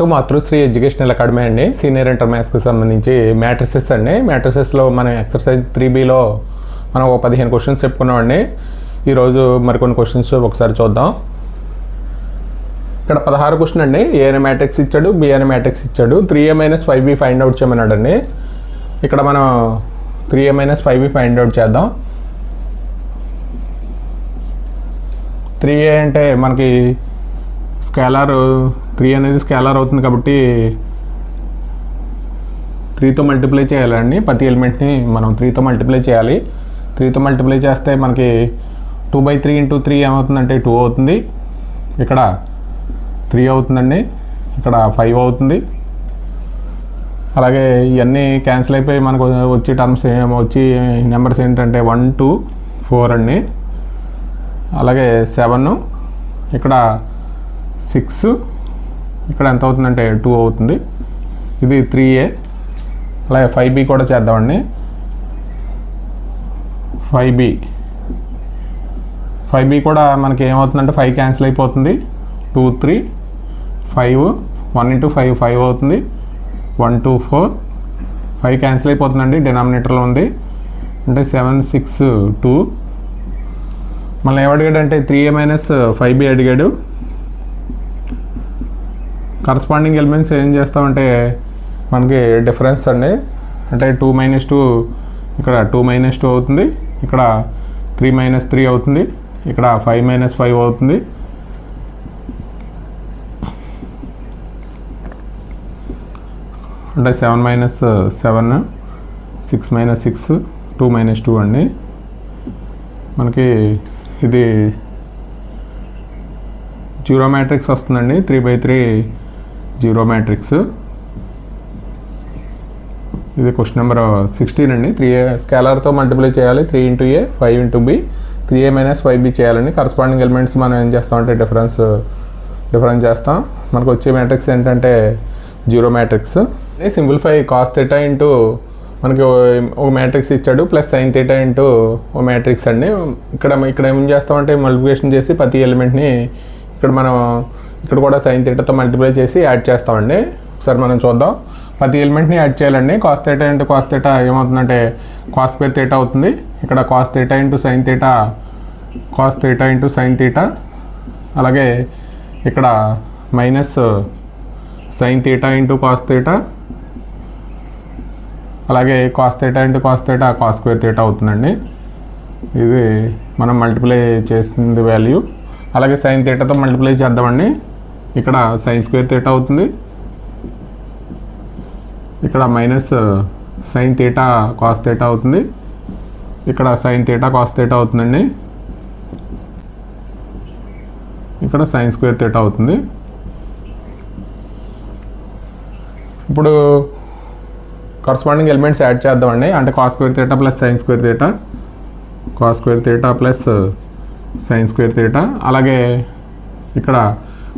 మాతృశ్రీ educational academy అండి. Senior inter మ్యాథ్స్కి సంబంధించి matrices అండి. మ్యాట్రిసెస్లో మనం ఎక్సర్సైజ్ 3Bలో మనం 15 క్వశ్చన్స్ చెప్పుకున్నామండి. ఈరోజు మరికొన్ని క్వశ్చన్స్ ఒకసారి చూద్దాం. ఇక్కడ 16 క్వశ్చన్ అండి. ఏ అనే మ్యాట్రిక్స్ ఇచ్చాడు, బి అనే మ్యాట్రిక్స్ ఇచ్చాడు. 3a - 5b find out చేయమన్నాడండి. ఇక్కడ మనం 3a - 5b ఫైండ్ అవుట్ చేద్దాం. 3a అంటే మనకి స్కేలార్ 3 అనేది స్కేలార్ అవుతుంది కాబట్టి 3తో మల్టిప్లై చేయాలండి. ప్రతి ఎలిమెంట్ని మనం 3తో మల్టిప్లై చేయాలి. 3తో మల్టిప్లై చేస్తే మనకి 2/3 × 3 ఏమవుతుందంటే 2 అవుతుంది. ఇక్కడ 3 అవుతుందండి. ఇక్కడ 5 అవుతుంది. అలాగే ఇవన్నీ క్యాన్సిల్ అయిపోయి మనకు వచ్చే టర్మ్స్ వచ్చి నెంబర్స్ ఏంటంటే 1, 2, 4 అండి. అలాగే 7, ఇక్కడ 6, ఇక్కడ ఎంత అవుతుందంటే 2 అవుతుంది. ఇది 3a. అలాగే 5b కూడా చేద్దామండి. 5b కూడా మనకి ఏమవుతుందంటే 5 క్యాన్సిల్ అయిపోతుంది. 2, 3, 5, 1 × 5 5 అవుతుంది. 1, 2, 4, 5 క్యాన్సిల్ అయిపోతుందండి. డినామినేటర్లో ఉంది అంటే 7, 6, 2. మళ్ళీ ఏమడిగాడు అంటే 3a - 5b అడిగాడు. కరస్పాండింగ్ ఎలిమెంట్స్ ఏం చేస్తామంటే మనకి డిఫరెన్స్ అండి. అంటే 2 - 2 ఇక్కడ 2 - 2 అవుతుంది. ఇక్కడ 3 - 3 అవుతుంది. ఇక్కడ 5 - 5 అవుతుంది. అంటే 7 - 7, 6 - 6, 2 - 2 అండి. మనకి ఇది 0 మ్యాట్రిక్స్ వస్తుందండి. 3/3 0 మ్యాట్రిక్స్. ఇది క్వశ్చన్ నెంబర్ 16 అండి. 3a స్కేలార్తో మల్టిప్లై చేయాలి. 3 × a 5 × b 3a - 5b చేయాలండి. కరస్పాండింగ్ ఎలిమెంట్స్ మనం ఏం చేస్తామంటే డిఫరెన్స్ చేస్తాం. మనకు వచ్చే మ్యాట్రిక్స్ ఏంటంటే 0 మ్యాట్రిక్స్. సింప్లిఫై cos θ ఇంటూ మనకి ఒక మ్యాట్రిక్స్ ఇచ్చాడు ప్లస్ sin θ ఇంటూ ఒక మ్యాట్రిక్స్ అండి. ఇక్కడ ఏం చేస్తామంటే మల్టిప్లికేషన్ చేసి ప్రతి ఎలిమెంట్ని ఇక్కడ కూడా sin θతో మల్టిప్లై చేసి యాడ్ చేస్తామండి. ఒకసారి మనం చూద్దాం. ప్రతి ఎలిమెంట్ని యాడ్ చేయాలండి. cos θ ఇంటూ cos θ ఏమవుతుందంటే cos² θ అవుతుంది. ఇక్కడ cos θ into sin θ, cos θ into sin θ. అలాగే ఇక్కడ మైనస్ sin θ ఇంటూ cos θ. అలాగే cos θ ఇంటూ cos θ cos² θ అవుతుందండి. ఇది మనం మల్టిప్లై చేసింది వాల్యూ. అలాగే sin θతో మల్టిప్లై చేద్దామండి. ఇక్కడ sin² θ అవుతుంది. ఇక్కడ మైనస్ sin θ cos θ అవుతుంది. ఇక్కడ sin θ cos θ అవుతుందండి. ఇక్కడ sin² θ అవుతుంది. ఇప్పుడు కరస్పాండింగ్ ఎలిమెంట్స్ యాడ్ చేద్దామండి. అంటే cos² θ plus sin² θ, cos² θ plus sin² θ. అలాగే ఇక్కడ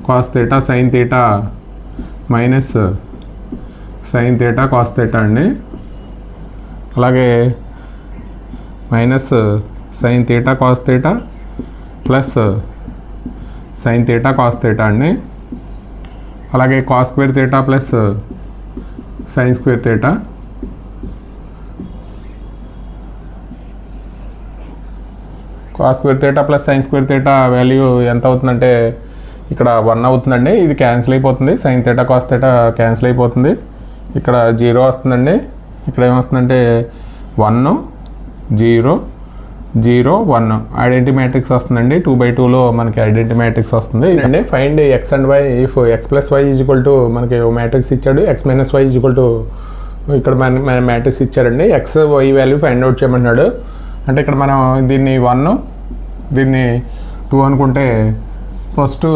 cos θ sin θ minus sin θ cos θ అండి. అలాగే minus sin θ cos θ plus sin θ cos θ అండి. అలాగే cos² θ plus sin² θ. cos² θ plus sin² θ value ఎంత అవుతుందంటే ఇక్కడ 1 అవుతుందండి. ఇది క్యాన్సిల్ అయిపోతుంది. sin θ cos θ క్యాన్సిల్ అయిపోతుంది. ఇక్కడ 0 వస్తుందండి. ఇక్కడ ఏమొస్తుందంటే 1, 0, 0, 1 ఐడెంటిటీ మ్యాట్రిక్స్ వస్తుందండి. 2/2లో మనకి ఐడెంటిటీ మ్యాట్రిక్స్ వస్తుంది. ఇదండి find x and y if x + y = మనకి మ్యాట్రిక్స్ ఇచ్చాడు. x - y = ఇక్కడ మన మ్యాట్రిక్స్ ఇచ్చారండి. x, y value find out చేయమన్నాడు. అంటే ఇక్కడ మనం దీన్ని 1, దీన్ని 2 అనుకుంటే ఫస్ట్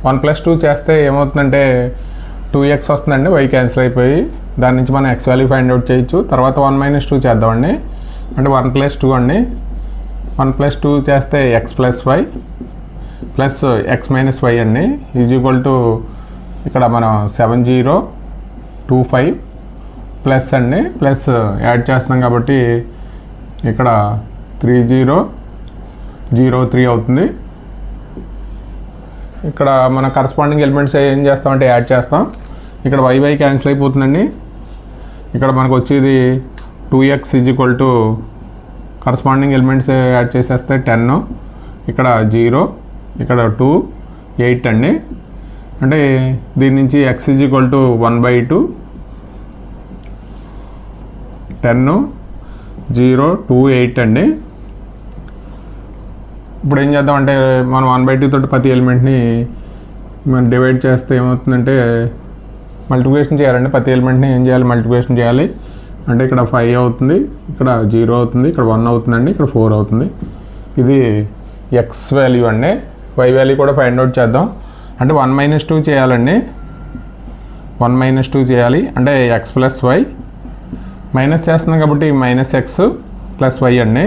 1 + 2 చేస్తే ఏమవుతుందంటే 2x వస్తుందండి. y క్యాన్సిల్ అయిపోయి దాని నుంచి మనం x వాల్యూ ఫైండ్ అవుట్ చేయొచ్చు. తర్వాత 1 - 2 చేద్దామండి. అంటే 1 + 2 అండి. 1 + 2 చేస్తే x + y plus x - y అండి = ఇక్కడ మనం 7025 ప్లస్ అండి. ప్లస్ యాడ్ చేస్తున్నాం కాబట్టి ఇక్కడ 3003 అవుతుంది. ఇక్కడ మన కరస్పాండింగ్ ఎలిమెంట్స్ ఏం చేస్తామంటే యాడ్ చేస్తాం. ఇక్కడ వై క్యాన్సిల్ అయిపోతుందండి. ఇక్కడ మనకు వచ్చేది 2x = కరస్పాండింగ్ ఎలిమెంట్స్ యాడ్ చేసేస్తే 10, ఇక్కడ 0, ఇక్కడ 2, 8 అండి. అంటే దీని నుంచి x = 1/2, 10, 0, 2, 8 అండి. ఇప్పుడు ఏం చేద్దామంటే మనం 1/2 తోటి ప్రతి ఎలిమెంట్ని మనం డివైడ్ చేస్తే ఏమవుతుందంటే మల్టిప్లికేషన్ చేయాలండి. ప్రతి ఎలిమెంట్ని ఏం చేయాలి, మల్టిప్లికేషన్ చేయాలి. అంటే ఇక్కడ 5 అవుతుంది, ఇక్కడ 0 అవుతుంది, ఇక్కడ 1 అవుతుందండి, ఇక్కడ 4 అవుతుంది. ఇది x వాల్యూ అండి. y వాల్యూ కూడా ఫైండ్ అవుట్ చేద్దాం. అంటే 1 - 2 చేయాలండి. 1 - 2 చేయాలి అంటే x + y మైనస్ చేస్తున్నాం కాబట్టి -x + y అండి.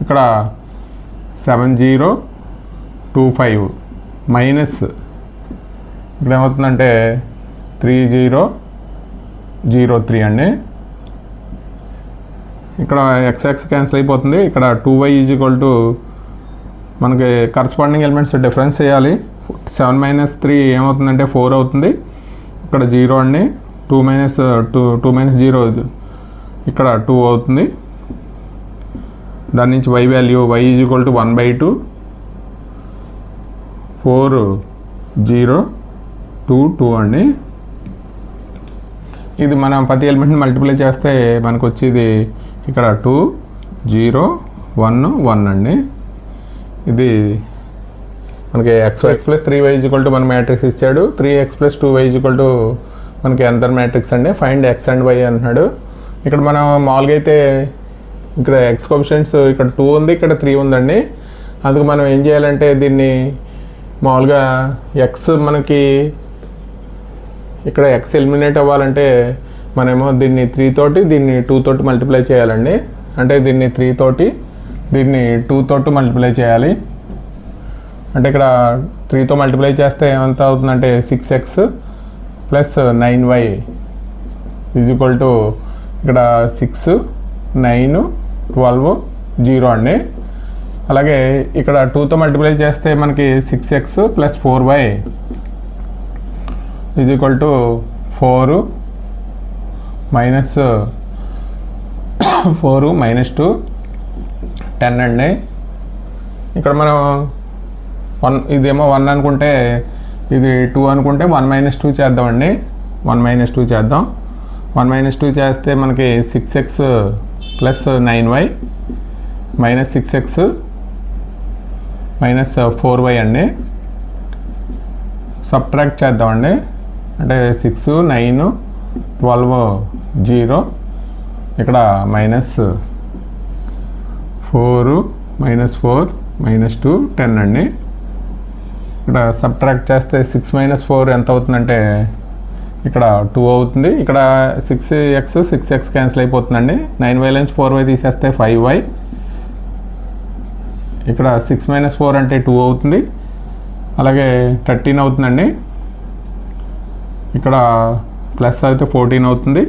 ఇక్కడ 7025 మైనస్ ఇక్కడ ఏమవుతుందంటే 3003 అండి. ఇక్కడ x క్యాన్సిల్ అయిపోతుంది. ఇక్కడ 2y = మనకి కరస్పాండింగ్ ఎలిమెంట్స్ డిఫరెన్స్ చేయాలి. 7 - 3 ఏమవుతుందంటే 4 అవుతుంది. ఇక్కడ 0 అండి. 2 - 0 ఇక్కడ 2 అవుతుంది. దాని నుంచి y వాల్యూ y = 1/2, 4, 0, 2, 2 అండి. ఇది మనం ప్రతి ఎలిమెంట్ని మల్టిప్లై చేస్తే మనకు వచ్చేది ఇక్కడ 2, 0, 1, 1 అండి. ఇది మనకి x + 3y = మన మ్యాట్రిక్స్ ఇచ్చాడు. 3x + 2y = మనకి అనదర్ మ్యాట్రిక్స్ అండి. ఫైండ్ x అండ్ y అంటున్నాడు. ఇక్కడ మనం మామూలుగా అయితే ఇక్కడ ఎక్స్ కోఎఫిషియంట్స్ ఇక్కడ 2 ఉంది, ఇక్కడ 3 ఉందండి. అందుకు మనం ఏం చేయాలంటే దీన్ని మామూలుగా ఎక్స్ మనకి ఇక్కడ ఎక్స్ ఎలిమినేట్ అవ్వాలంటే మనమేమో దీన్ని 3 తోటి దీన్ని 2 తోటి మల్టిప్లై చేయాలండి. అంటే దీన్ని 3 తోటి దీన్ని 2 తోటి మల్టిప్లై చేయాలి. అంటే ఇక్కడ 3తో మల్టిప్లై చేస్తే ఎంత అవుతుందంటే 6x + 9y = ఇక్కడ 6, 9, 12, 0 అండి. అలాగే ఇక్కడ 2తో మల్టిప్లై చేస్తే మనకి 6x + 4y = 4 - 2 10 అండి. ఇక్కడ మనం 1 ఇదేమో 1 అనుకుంటే ఇది 2 అనుకుంటే 1 - 2 చేద్దామండి. 1 - 2 చేద్దాం. 1 - 2 చేస్తే మనకి 6x + 9y -6x - 4y అండి. సబ్ట్రాక్ట్ చేద్దామండి. అంటే 6, 9, 12, 0 ఇక్కడ -4 -4 -2 10 అండి. ఇక్కడ సబ్ట్రాక్ట్ చేస్తే 6 - 4 ఎంత అవుతుందంటే ఇక్కడ 2 అవుతుంది. ఇక్కడ 6x క్యాన్సిల్ అయిపోతుందండి. 9y నుంచి 4y తీసేస్తే 5y. ఇక్కడ 6 - 4 అంటే 2 అవుతుంది. అలాగే 13 అవుతుందండి. ఇక్కడ ప్లస్ అయితే 14 అవుతుంది.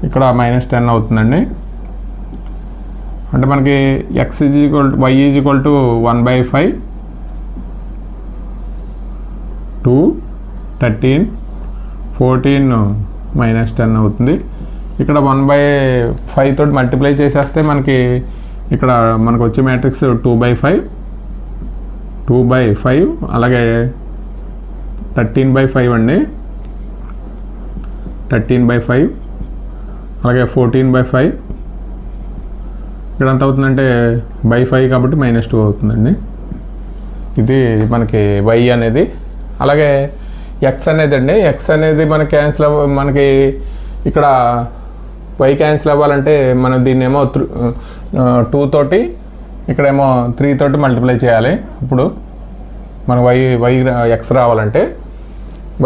ఇక్కడ -10 అవుతుందండి. అంటే మనకి y = 1/5, 2, 13, 14 -10 అవుతుంది. ఇక్కడ 1/5 తోటి మల్టిప్లై చేసేస్తే మనకి ఇక్కడ మనకు వచ్చే మ్యాట్రిక్స్ 2/5 అలాగే 13/5 అండి. 13/5 అలాగే 14/5 ఇక్కడ ఎంత అవుతుందంటే 5 కాబట్టి -2 అవుతుందండి. ఇది మనకి y అనేది. అలాగే ఎక్స్ అనేది అండి. ఎక్స్ అనేది మనకి మనకి ఇక్కడ y క్యాన్సిల్ అవ్వాలంటే మనం దీన్ని ఏమో 2 తోటి ఇక్కడేమో 3 తోటి మల్టిప్లై చేయాలి. ఇప్పుడు మన ఎక్స్ రావాలంటే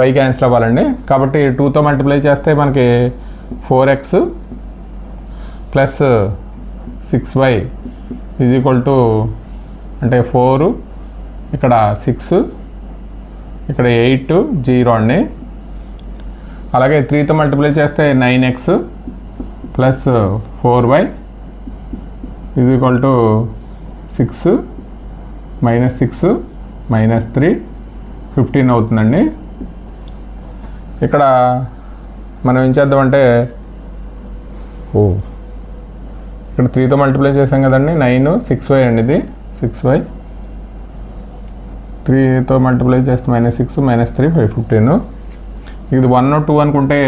y క్యాన్సిల్ అవ్వాలండి. కాబట్టి 2తో మల్టిప్లై చేస్తే మనకి 4x + 6y = అంటే 4 ఇక్కడ 6 ఇక్కడ 8 0 అండి. అలాగే 3తో మల్టిప్లై చేస్తే 9x + 4y = 6 - 6 -3 15 అవుతుందండి. ఇక్కడ మనం ఏం చేద్దామంటే ఇక్కడ 3తో మల్టిప్లై చేసాం కదండి. 9 6y అండి, ఇది 6y 3తో మల్టిప్లై చేస్తే -6 -3 15. ఇది 1 2 అనుకుంటే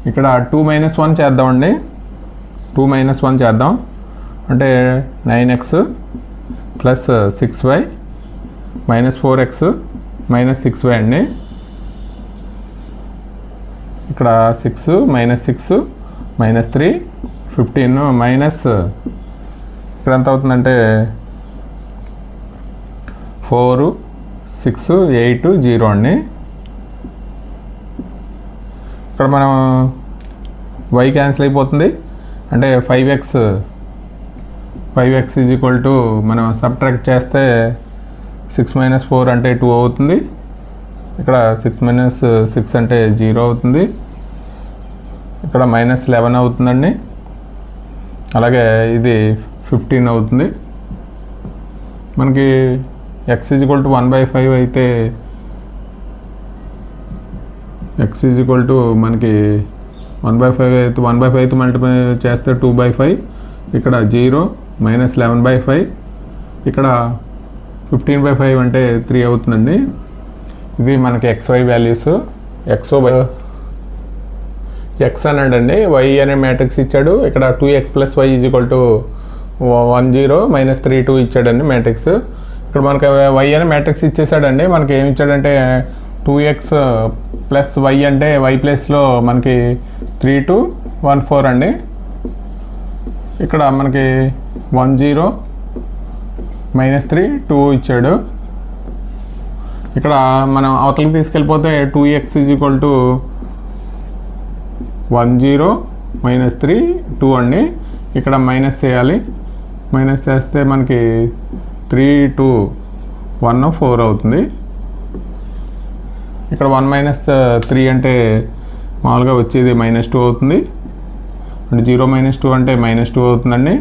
ఇక్కడ 2 - 1 చేద్దామండి. 2 - 1 చేద్దాం అంటే 9x + 6y -4x -6y అండి. ఇక్కడ 6 -6 -3 15 మైనస్ ఇక్కడ ఎంత అవుతుందంటే 4 6 8 0 అండి. ఇక్కడ మనం y క్యాన్సిల్ అయిపోతుంది అంటే 5x = మనం సబ్ట్రాక్ట్ చేస్తే 6 - 4 అంటే 2 అవుతుంది. ఇక్కడ 6 - 6 అంటే 0 అవుతుంది. ఇక్కడ -11 అవుతుందండి. అలాగే ఇది 15 అవుతుంది. మనకి x = 1/5 అయితే x = మనకి 1/5 అయితే 1/5తో మల్టిప్లై చేస్తే 2/5. ఇక్కడ 0 -11/5. ఇక్కడ 15/5 అంటే 3 అవుతుందండి. ఇవి మనకి xy వాల్యూస్. x అన్నాడండి, y అనే మ్యాట్రిక్స్ ఇచ్చాడు. ఇక్కడ 2x + y = 1 0 -3 2 ఇచ్చాడండి మ్యాట్రిక్స్. ఇక్కడ మనకి y అనే మ్యాట్రిక్స్ ఇచ్చేసాడండి. మనకి ఏమి ఇచ్చాడంటే 2x + y అంటే y ప్లేస్లో మనకి 3 2 1 4 అండి. ఇక్కడ మనకి 1 0 -3 2 ఇచ్చాడు. ఇక్కడ మనం అవతలకి తీసుకెళ్ళిపోతే 2x = 1 0 -3 2 అండి. ఇక్కడ మైనస్ చేయాలి. మైనస్ చేస్తే మనకి 3 2 1 4 అవుతుంది. ఇక్కడ 1 - 3 అంటే మామూలుగా వచ్చేది -2 అవుతుంది. అంటే 0 - 2 అంటే -2 అవుతుందండి.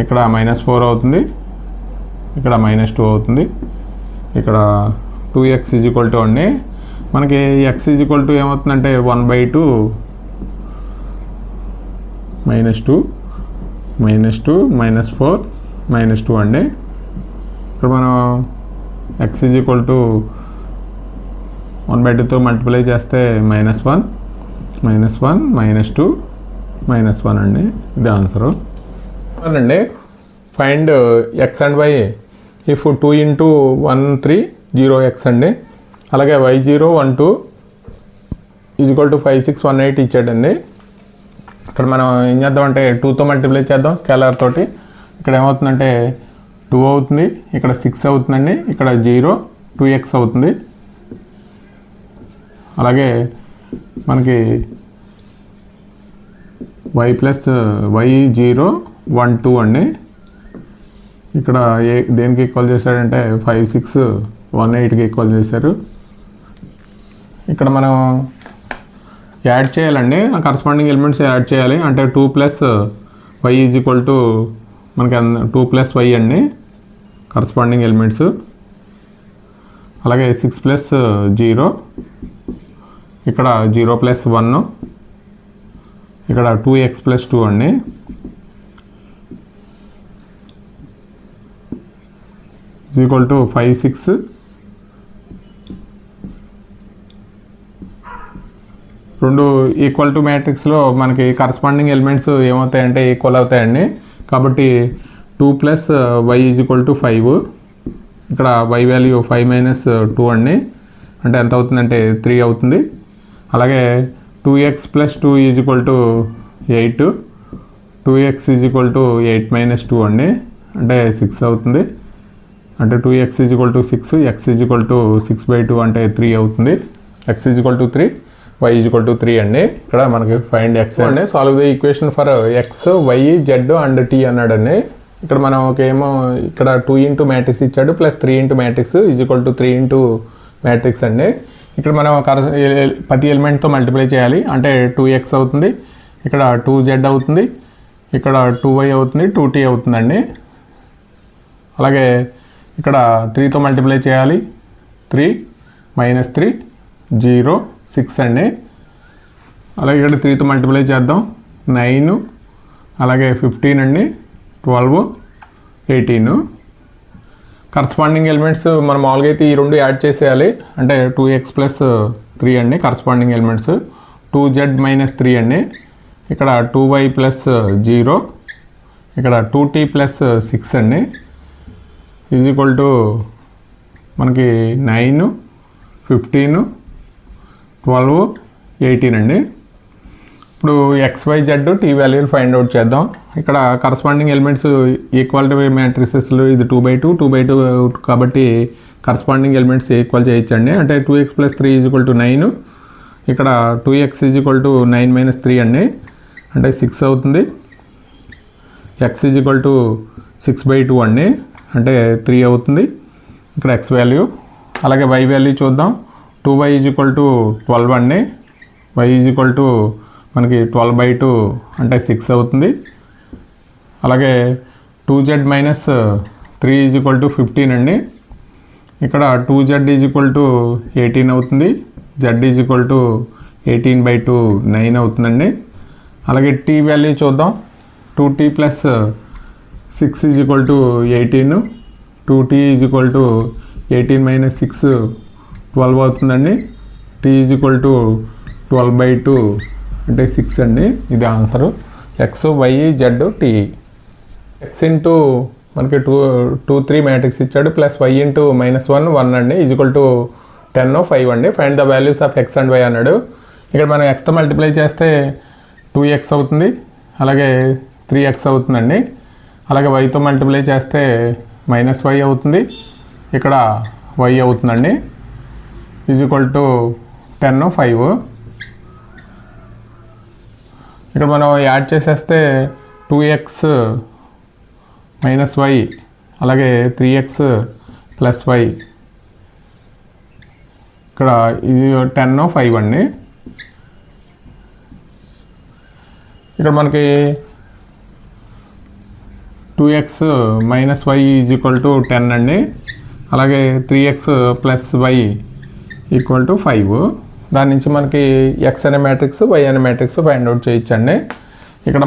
ఇక్కడ -4 అవుతుంది. ఇక్కడ -2 అవుతుంది. ఇక్కడ 2x = అండి మనకి x = ఏమవుతుందంటే 1/2 -2 -2 -4 -2 అండి. ఇక్కడ మనం x = 1/2తో మల్టిప్లై చేస్తే -1 -1 -2 -1 అండి. ఇది ఆన్సరు అండి. Find x and y if 2 × 1 3 0x అండి. అలాగే y0 1 2 = 5 6 1 8 ఇచ్చాడండి. ఇక్కడ మనం ఏం చేద్దామంటే 2తో మల్టిప్లై చేద్దాం స్కేలార్ తోటి. ఇక్కడ ఏమవుతుందంటే 2 అవుతుంది. ఇక్కడ 6 అవుతుందండి. ఇక్కడ 0 2x అవుతుంది. అలాగే మనకి y y0 1 2 అండి. ఇక్కడ దేనికి ఈక్వల్ చేశాడంటే 5 6 1 8కి ఈక్వల్ చేశారు. ఇక్కడ మనం యాడ్ చేయాలండి, కరస్పాండింగ్ ఎలిమెంట్స్ యాడ్ చేయాలి. అంటే 2 + y = మనకి 2 + y అండి కరస్పాండింగ్ ఎలిమెంట్స్. అలాగే 6 + 0 ఇక్కడ 0 + 1 ఇక్కడ 2x + 2 అండి. = 5 6 రెండు ఈక్వల్ టు మ్యాట్రిక్స్లో మనకి కరస్పాండింగ్ ఎలిమెంట్స్ ఏమవుతాయంటే ఈక్వల్ అవుతాయండి. కాబట్టి 2 + y = 5. ఇక్కడ y వాల్యూ 5 - 2 అండి. అంటే ఎంత అవుతుందంటే 3 అవుతుంది. అలాగే 2x + 2 = 8. 2x = 8 - 2 అండి. అంటే 6 అవుతుంది. అంటే 2x = 6 x = 6/2 అంటే 3 అవుతుంది. x = 3 y = 3 అండి. ఇక్కడ మనకి ఫైండ్ x అండి. Solve the equation for x y z and t అన్నాడండి. ఇక్కడ మనం ఏమో ఇక్కడ 2 × మ్యాట్రిక్స్ ఇచ్చాడు +3 × మ్యాట్రిక్స్ = 3 × మ్యాట్రిక్స్ అండి. ఇక్కడ మనం ప్రతి ఎలిమెంట్తో మల్టిప్లై చేయాలి. అంటే 2x అవుతుంది. ఇక్కడ 2z అవుతుంది. ఇక్కడ 2y అవుతుంది. 2t అవుతుందండి. అలాగే ఇక్కడ 3తో మల్టిప్లై చేయాలి. 3 - 3 0 6 అండి. అలాగే ఇక్కడ 3తో మల్టిప్లై చేద్దాం. 9 అలాగే 15 అండి. 12 18. కరస్పాండింగ్ ఎలిమెంట్స్ మనం మామూలుగా అయితే ఈ రెండు యాడ్ చేసేయాలి. అంటే 2x + 3 అండి కరస్పాండింగ్ ఎలిమెంట్స్. 2z - 3 అండి. ఇక్కడ 2y + 0, ఇక్కడ 2t + 6 అండి = మనకి 9 15 12 18 అండి. ఇప్పుడు XYZ t వాల్యూలు ఫైండ్ అవుట్ చేద్దాం. ఇక్కడ కరస్పాండింగ్ ఎలిమెంట్స్ ఈక్వాలిటీ మ్యాట్రిసెస్లు ఇది 2/2 2/2 కాబట్టి కరస్పాండింగ్ ఎలిమెంట్స్ ఈక్వల్ చేయొచ్చండి. అంటే 2x + 3 = 9. ఇక్కడ 2x = 9 - 3 అండి. అంటే 6 అవుతుంది. x = 6/2 అండి. అంటే 3 అవుతుంది ఇక్కడ x వాల్యూ. అలాగే y వాల్యూ చూద్దాం. 2y = 12 అండి. y = మనకి 12/2 అంటే 6 అవుతుంది. అలాగే 2z - 3 = 15 అండి. ఇక్కడ 2z = 18 అవుతుంది. z = 18/2 9 అవుతుందండి. అలాగే t వాల్యూ చూద్దాం. 2t + 6 = 18. 2t = 18 - 6 12 అవుతుందండి. t = 12/2 అంటే 6 అండి. ఇది answer. x y z t. x into మనకి 2 3 మ్యాట్రిక్స్ ఇచ్చాడు ప్లస్ y ఇంటూ -1 1 అండి = 10 5 అండి. Find the values of x and y అన్నాడు. ఇక్కడ మనం xతో మల్టిప్లై చేస్తే 2x అవుతుంది. అలాగే 3x అవుతుందండి. అలాగే yతో మల్టిప్లై చేస్తే -y అవుతుంది. ఇక్కడ y అవుతుందండి = 10 5. ఇక్కడ మనం యాడ్ చేసేస్తే 2x - y అలాగే 3x + y ఇక్కడ ఇది 10 5 అండి. ఇక్కడ మనకి 2x - y = 10 అండి. అలాగే 3x + y = 5. దాని నుంచి మనకి x అనే మ్యాట్రిక్స్ y అనే మ్యాట్రిక్స్ ఫైండ్ అవుట్ చేయొచ్చండి. ఇక్కడ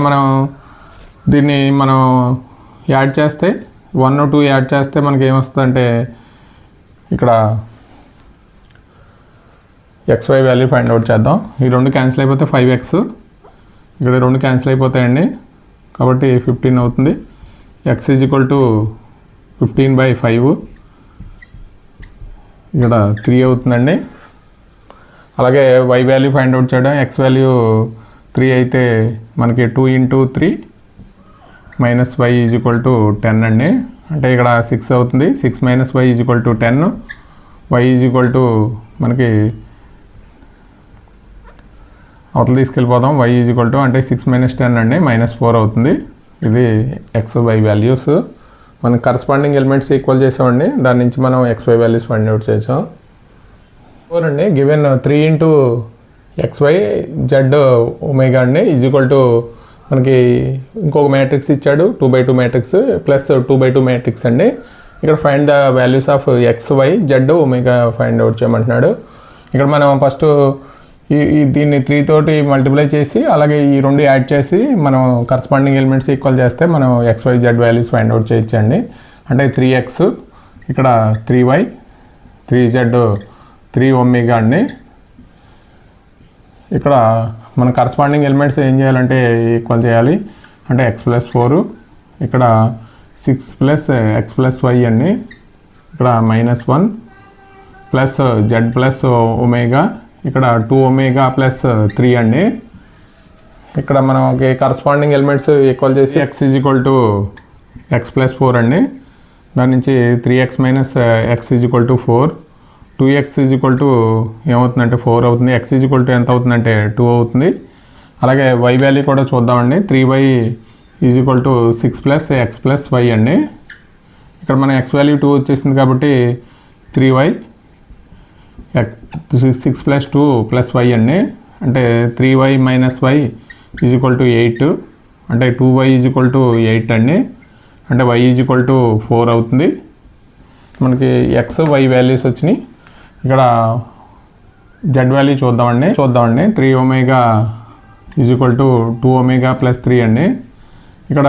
దీన్ని మనం యాడ్ చేస్తే 1 2 యాడ్ చేస్తే మనకి ఏమొస్తుందంటే ఇక్కడ xy వాల్యూ ఫైండ్ అవుట్ చేద్దాం. ఈ రెండు క్యాన్సిల్ అయిపోతే 5x, ఇక్కడ రెండు క్యాన్సిల్ అయిపోతాయండి కాబట్టి 15 అవుతుంది. x = 15/5 ఇక్కడ 3 అవుతుందండి. అలాగే y వాల్యూ ఫైండ్ అవుట్ చేయడం. x వాల్యూ 3 అయితే మనకి 2 × 3 - y = 10 అండి. అంటే ఇక్కడ 6 అవుతుంది. 6 - y = 10. y మనకి అవతల తీసుకెళ్ళిపోదాం. y అంటే 6 - 10 అండి -4 అవుతుంది. ఇది x y వాల్యూస్. మనం కరస్పాండింగ్ ఎలిమెంట్స్ ఈక్వల్ చేసామండి. దాని నుంచి మనం xy వాల్యూస్ ఫైండ్ అవుట్ చేసాం. 4 అండి గివెన్ 3 × xy z ఒమేగా అండి = మనకి ఇంకొక మ్యాట్రిక్స్ ఇచ్చాడు 2/2 మ్యాట్రిక్స్ ప్లస్ 2/2 మ్యాట్రిక్స్ అండి. ఇక్కడ find the values of xy z omega find out చేయమంటున్నాడు. ఇక్కడ మనం ఫస్ట్ దీన్ని 3 తోటి మల్టిప్లై చేసి అలాగే ఈ రెండు యాడ్ చేసి మనం కరస్పాండింగ్ ఎలిమెంట్స్ ఈక్వల్ చేస్తే మనం XYZ వాల్యూస్ ఫైండ్ అవుట్ చేయొచ్చండి. అంటే 3x ఇక్కడ 3y 3z 3 ఒమేగా అండి. ఇక్కడ మన కరస్పాండింగ్ ఎలిమెంట్స్ ఏం చేయాలంటే ఈక్వల్ చేయాలి. అంటే x + 4 ఇక్కడ 6 + x + y అండి. ఇక్కడ -1 ప్లస్ z + ఒమేగా ఇక్కడ 2 ఒమేగా + 3 అండి. ఇక్కడ మనం కరస్పాండింగ్ ఎలిమెంట్స్ ఈక్వల్ చేసి x = x + 4 అండి. దాని నుంచి 3x - x = 4. 2x ఏమవుతుందంటే 4 అవుతుంది. x ఎంత అవుతుందంటే 2 అవుతుంది. అలాగే y వాల్యూ కూడా చూద్దామండి. 3y = 6 + x + y అండి. ఇక్కడ మన x వాల్యూ 2 వచ్చేసింది కాబట్టి 3y 6 + 2 + y అండి. అంటే 3y - y = 8. అంటే 2y = 8 అండి. అంటే y = 4 అవుతుంది. మనకి ఎక్స్ వై వాల్యూస్ వచ్చినాయి. ఇక్కడ జెడ్ వాల్యూ చూద్దామండి. 3 ఒమేగా = 2 ఒమేగా + 3 అండి. ఇక్కడ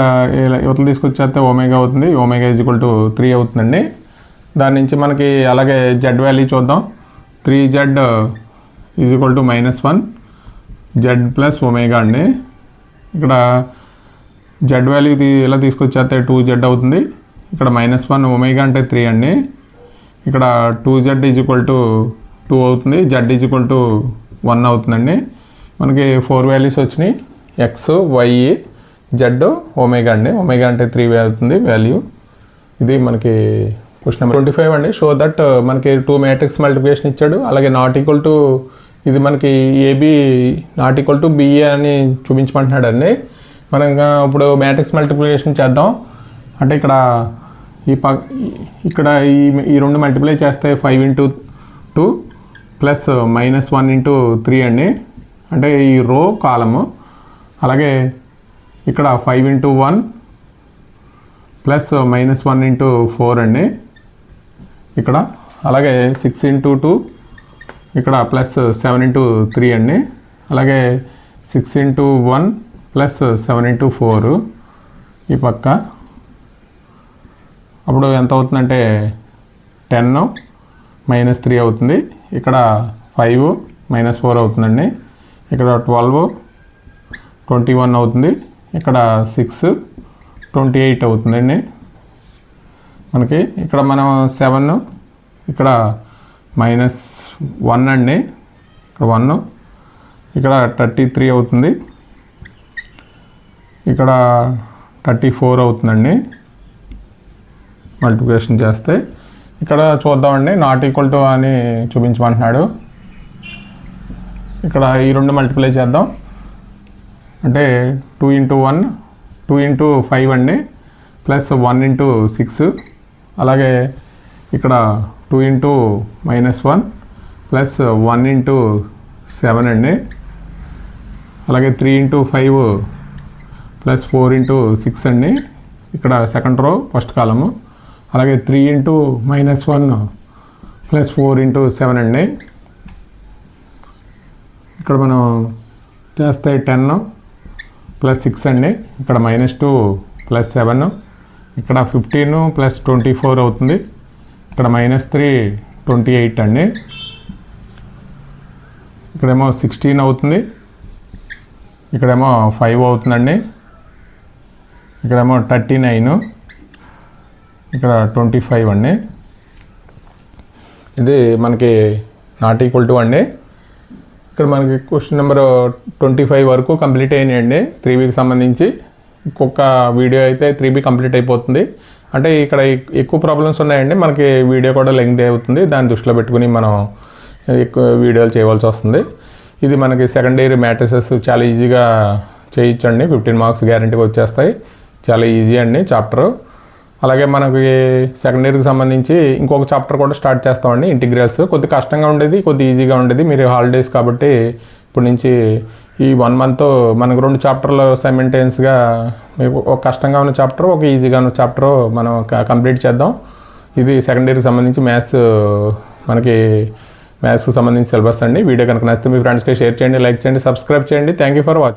యువతలు తీసుకొచ్చేస్తే ఒమేగా అవుతుంది. ఒమేగా = 3 అవుతుందండి. దాని నుంచి మనకి అలాగే జెడ్ వాల్యూ చూద్దాం. 3z = -1 జెడ్ ప్లస్ ఒమేగా అండి. ఇక్కడ జెడ్ వాల్యూ ఇలా తీసుకొచ్చేస్తే 2z అవుతుంది. ఇక్కడ -1 ఒమేగా అంటే 3 అండి. ఇక్కడ 2z = 2 అవుతుంది. z = 1 అవుతుందండి. మనకి 4 వాల్యూస్ వచ్చినాయి. ఎక్స్ వై జెడ్ ఒమేగా అండి. ఒమేగా అంటే 3 అవుతుంది వాల్యూ. ఇది మనకి క్వశ్చన్ నెంబర్ 25 అండి. షో దట్ మనకి 2 మ్యాట్రిక్స్ మల్టిప్లికేషన్ ఇచ్చాడు. అలాగే ఇది మనకి ఏబి ≠ బిఏ అని చూపించమంటున్నాడు అండి. మనం ఇప్పుడు మ్యాట్రిక్స్ మల్టిప్లికేషన్ చేద్దాం. అంటే ఇక్కడ ఈ రెండు మల్టిప్లై చేస్తే 5 × 2 ప్లస్ -1 × 3 అండి. అంటే ఈ రో కాలము. అలాగే ఇక్కడ 5 × 1 ప్లస్ -1 × 4 అండి. ఇక్కడ అలాగే 6 × 2 ఇక్కడ ప్లస్ 7 × 3 అండి. అలాగే 6 × 1 ప్లస్ 7 × 4 ఈ పక్క. అప్పుడు ఎంత అవుతుందంటే 10 -3 అవుతుంది. ఇక్కడ 5 -4 అవుతుందండి. ఇక్కడ 12 21 అవుతుంది. ఇక్కడ 6 28 అవుతుందండి. మనకి ఇక్కడ మనం 7 ఇక్కడ -1 అండి. ఇక్కడ 1 ఇక్కడ 33 అవుతుంది. ఇక్కడ 34 అవుతుందండి మల్టిప్లికేషన్ చేస్తే. ఇక్కడ చూద్దామండి. ≠ అని చూపించమంటున్నాడు. ఇక్కడ ఈ రెండు మల్టిప్లై చేద్దాం. అంటే 2 × 1 2 × 5 అండి ప్లస్ 1 × 6. అలాగే ఇక్కడ 2 × -1 ప్లస్ 1 × 7 అండి. అలాగే 3 × 5 ప్లస్ 4 × 6 అండి. ఇక్కడ సెకండ్ రో ఫస్ట్ కాలము. అలాగే 3 × -1 ప్లస్ 4 × 7 అండి. ఇక్కడ మనం చేస్తే 10 ప్లస్ 6 అండి. ఇక్కడ -2 ప్లస్ 7. ఇక్కడ 15 ప్లస్ 24 అవుతుంది. ఇక్కడ -3 28 అండి. ఇక్కడేమో 16 అవుతుంది. ఇక్కడేమో 5 అవుతుందండి. ఇక్కడేమో 39. ఇక్కడ 25 అండి. ఇది మనకి ≠ అండి. ఇక్కడ మనకి క్వశ్చన్ నెంబర్ 25 వరకు కంప్లీట్ అయినాయండి 3Bకి సంబంధించి. ఇంకొక వీడియో అయితే 3B కంప్లీట్ అయిపోతుంది. అంటే ఇక్కడ ఎక్కువ ప్రాబ్లమ్స్ ఉన్నాయండి. మనకి వీడియో కూడా లెంగ్త్ అవుతుంది. దాన్ని దృష్టిలో పెట్టుకుని మనం ఎక్కువ వీడియోలు చేయవలసి వస్తుంది. ఇది మనకి సెకండ్ ఇయర్ మ్యాట్రిసెస్ చాలా ఈజీగా చేయించండి. 15 మార్క్స్ గ్యారంటీగా వచ్చేస్తాయి. చాలా ఈజీ అండి చాప్టర్. అలాగే మనకి సెకండ్ ఇయర్కి సంబంధించి ఇంకొక చాప్టర్ కూడా స్టార్ట్ చేస్తామండి, ఇంటిగ్రల్స్. కొద్ది కష్టంగా ఉండేది, కొద్ది ఈజీగా ఉండేది. మీరు హాలిడేస్ కాబట్టి ఇప్పటి నుంచి ఈ 1 మంత్ మనకు 2 చాప్టర్లు సైమల్టేనియస్గా, మీకు ఒక కష్టంగా ఉన్న చాప్టర్, ఒక ఈజీగా ఉన్న చాప్టర్ మనం కంప్లీట్ చేద్దాం. ఇది సెకండ్ ఇయర్కి సంబంధించి మ్యాథ్స్కి సంబంధించి సిలబస్ అండి. వీడియో కనుక నచ్చితే మీ ఫ్రెండ్స్కి షేర్ చేయండి, లైక్ చేయండి, సబ్స్క్రైబ్ చేయండి. Thank you for watching.